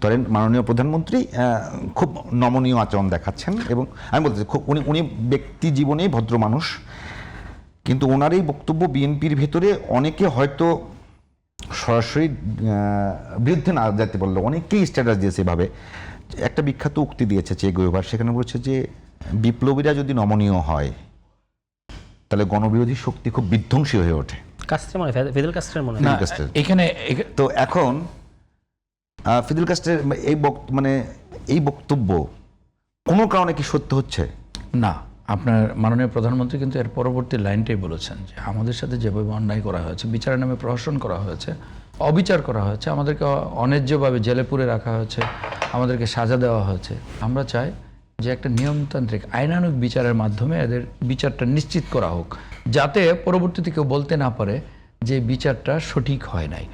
ধরেন মাননীয় প্রধানমন্ত্রী খুব নমনীয় আচরণ দেখাচ্ছেন এবং আমি বলতে চাই উনি ব্যক্তি জীবনেই ভদ্র মানুষ, কিন্তু ওনার এই বক্তব্য বিএনপির ভেতরে অনেকে হয়তো সরাসরি বিরুদ্ধে না যেতে পারলো, অনেকেই স্ট্যাটাস দিয়েছে এভাবে। একটা বিখ্যাত উক্তি দিয়েছে চে গুয়েভার, সেখানে বলেছে যে বিপ্লবীরা যদি নমনীয় হয় তাহলে গণবিরোধী শক্তি খুব বিধ্বংসী হয়ে ওঠে। ফিদেল কাস্ট্রের মনে হয় এখানে। তো এখন ফিদেল কাস্ট্রের এই বক্তব্য কোনো কারণে কি সত্য হচ্ছে না? আপনার মাননীয় প্রধানমন্ত্রী কিন্তু এর পরবর্তী লাইনটাই বলেছেন যে আমাদের সাথে যেভাবে অন্যায় করা হয়েছে, বিচারের নামে প্রহসন করা হয়েছে, অবিচার করা হয়েছে, আমাদেরকে অন্যায্যভাবে জেলে পুরে রাখা হয়েছে, আমাদেরকে সাজা দেওয়া হয়েছে। আমরা চাই যে একটা নিয়মতান্ত্রিক আইনানুগ বিচারের মাধ্যমে এদের বিচারটা নিশ্চিত করা হোক, যাতে পরবর্তীতে কেউ বলতে না পারে যে বিচারটা সঠিক হয় নাই।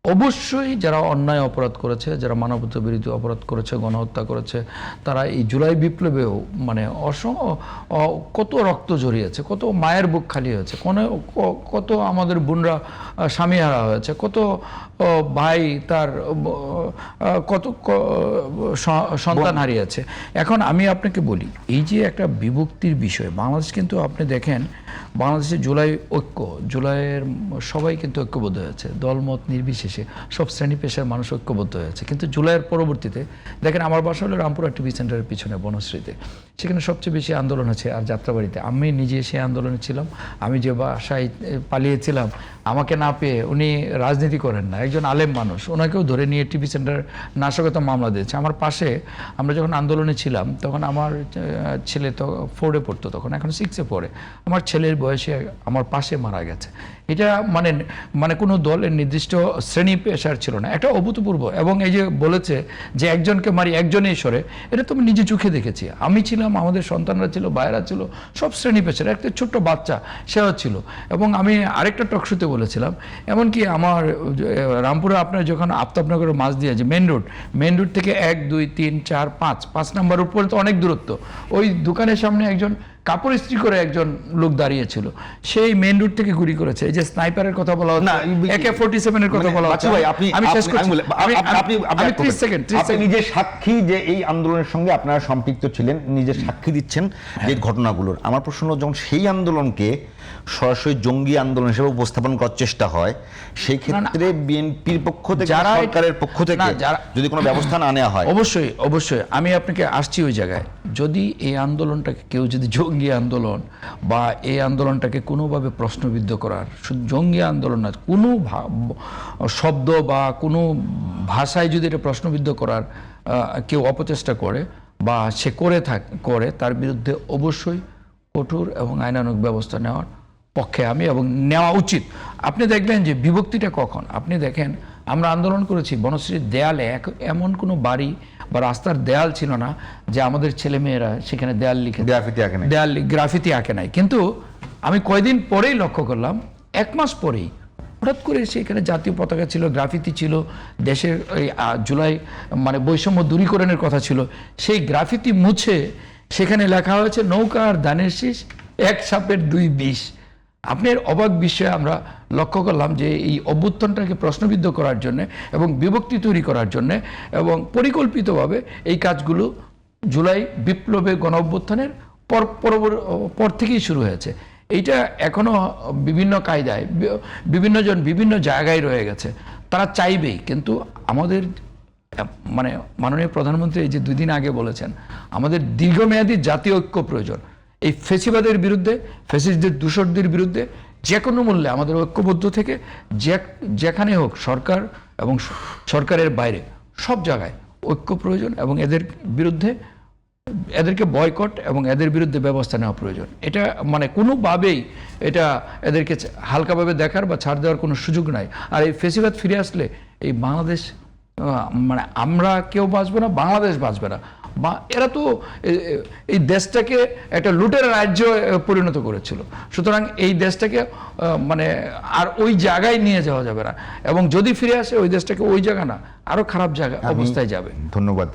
অবশ্যই যারা অন্যায় অপরাধ করেছে, যারা মানবতা বিরোধী অপরাধ করেছে, গণহত্যা করেছে, তারা এই জুলাই বিপ্লবেও কত রক্ত ঝরিয়েছে, কত মায়ের বুক খালি হয়েছে, কত আমাদের বোনরা স্বামীহারা হয়েছে, কত ভাই তার কত সন্তান হারিয়েছে। এখন আমি আপনাকে বলি, এই যে একটা বিভক্তির বিষয়, বাংলাদেশ কিন্তু আপনি দেখেন বাংলাদেশে জুলাই জুলাইয়ের সবাই কিন্তু ঐক্যবদ্ধ হয়েছে, দলমত নির্বিশেষে সব শ্রেণী পেশার মানুষ ঐক্যবদ্ধ হয়েছে। কিন্তু জুলাইয়ের পরবর্তীতে দেখেন, আমার বাসা হলো রামপুরা টিভি সেন্টারের পিছনে বনশ্রীতে, সেখানে সবচেয়ে বেশি আন্দোলন হচ্ছে আর যাত্রাবাড়িতে। আমি নিজে সেই আন্দোলনে ছিলাম। আমি যে বাসায় পালিয়েছিলাম, আমাকে না পেয়ে, উনি রাজনীতি করেন না, একজন আলেম মানুষ, ওনাকেও ধরে নিয়ে টিভি সেন্টার নাশকতা মামলা দিয়েছে। আমার পাশে আমরা যখন আন্দোলনে ছিলাম তখন আমার ছেলে তো 4-এ পড়তো, তখন এখন 6-এ পড়ে। আমার ছেলের বয়সে আমার পাশে মারা গেছে। এটা মানে কোনো দলের নির্দিষ্ট শ্রেণী পেশার ছিল না, একটা অভূতপূর্ব। এবং এই যে বলেছে যে একজনকে মারি একজনেই সরে, এটা তো আমি নিজে চোখে দেখেছি। আমি ছিলাম, আমাদের সন্তানরা ছিল, ভাইয়েরা ছিল, সব শ্রেণী পেশার, একটা ছোট্ট বাচ্চা সেও ছিল। এবং আমি আরেকটা টকশোতে বলেছিলাম, এমনকি আমার রামপুরে আপনার যখন আফতাবনগরের মাঝ দিয়ে যে মেন রোড থেকে 1, 2, 3, 4, 5 নম্বর উপরে তো অনেক দূরত্ব, ওই দোকানের সামনে একজন কাপড় ইস্ত্রি করে একজন লোক দাঁড়িয়েছিল, সেই মেন রোড থেকে গুলি করেছে। এই যে স্নাইপারের কথা বলা হচ্ছে, AK-47 এর কথা বলা হচ্ছে। আমি শেষ করছি, আমি 30 সেকেন্ড। আপনি নিজে সাক্ষী যে এই আন্দোলনের সঙ্গে আপনারা সম্পৃক্ত ছিলেন, নিজে সাক্ষী দিচ্ছেন এই ঘটনাগুলোর। আমার প্রশ্ন, যখন সেই আন্দোলনকে সরাসরি জঙ্গি আন্দোলন হিসেবে উপস্থাপন করার চেষ্টা হয়, সেই ক্ষেত্রে বিএনপির পক্ষ থেকে, সরকারের পক্ষ থেকে যদি কোনো ব্যবস্থা না নেওয়া হয়। অবশ্যই আমি আপনাকে আসছি ওই জায়গায়। যদি এই আন্দোলনটাকে কেউ যদি জঙ্গি আন্দোলন বা এই আন্দোলনটাকে কোনোভাবে প্রশ্নবিদ্ধ করার, শুধু জঙ্গি আন্দোলন না, কোনো শব্দ বা কোনো ভাষায় যদি এটা প্রশ্নবিদ্ধ করার কেউ অপচেষ্টা করে বা সে করে, তার বিরুদ্ধে অবশ্যই কঠোর এবং আইনানুগ ব্যবস্থা নেওয়ার পক্ষে আমি, এবং নেওয়া উচিত। আপনি দেখবেন যে বিভক্তিটা কখন, আপনি দেখেন আমরা আন্দোলন করেছি, বনশ্রীর দেয়ালে এমন কোনো বাড়ি বা রাস্তার দেয়াল ছিল না যে আমাদের ছেলেমেয়েরা সেখানে দেয়াল লিখে গ্রাফিতি আঁকে নাই। কিন্তু আমি কয়দিন পরেই লক্ষ্য করলাম, 1 মাস পরেই হঠাৎ করে সেখানে জাতীয় পতাকা ছিল, গ্রাফিতি ছিল, দেশের এই জুলাই বৈষম্য দূরীকরণের কথা ছিল, সেই গ্রাফিতি মুছে সেখানে লেখা হয়েছে নৌকার ধানের শীষ, 1 সাপের 2 বিষ। আপনার অবাক বিষয়ে আমরা লক্ষ্য করলাম যে এই অভ্যুত্থানটাকে প্রশ্নবিদ্ধ করার জন্য এবং বিভক্তি তৈরি করার জন্য এবং পরিকল্পিতভাবে এই কাজগুলো জুলাই বিপ্লবে গণ অভ্যুত্থানের পর থেকেই শুরু হয়েছে। এইটা এখনো বিভিন্ন কায়দায় বিভিন্নজন বিভিন্ন জায়গায় রয়ে গেছে, তারা চাইবেই। কিন্তু আমাদের মাননীয় প্রধানমন্ত্রী এই যে 2 দিন আগে বলেছেন, আমাদের দীর্ঘমেয়াদী জাতীয় ঐক্য প্রয়োজন। এই ফেসিবাদের বিরুদ্ধে, ফেসিস্টদের দূষরদের বিরুদ্ধে যে কোনো মূল্যে আমাদের ঐক্যবদ্ধ থেকে যেখানে হোক, সরকার এবং সরকারের বাইরে সব জায়গায় ঐক্য প্রয়োজন, এবং এদের বিরুদ্ধে, এদেরকে বয়কট এবং এদের বিরুদ্ধে ব্যবস্থা নেওয়া প্রয়োজন। এটা কোনোভাবেই এটা এদেরকে হালকাভাবে দেখার বা ছাড় দেওয়ার কোনো সুযোগ নাই। আর এই ফেসিবাদ ফিরে আসলে এই বাংলাদেশ আমরা কেউ বাঁচবে না, বাংলাদেশ বাঁচবে না। বা এরা তো এই দেশটাকে একটা লুটের রাজ্য পরিণত করেছিল। সুতরাং এই দেশটাকে আর ওই জায়গায় নিয়ে যাওয়া যাবে না, এবং যদি ফিরে আসে ওই দেশটাকে ওই জায়গা না, আরো খারাপ জায়গা অবস্থায় যাবে। ধন্যবাদ।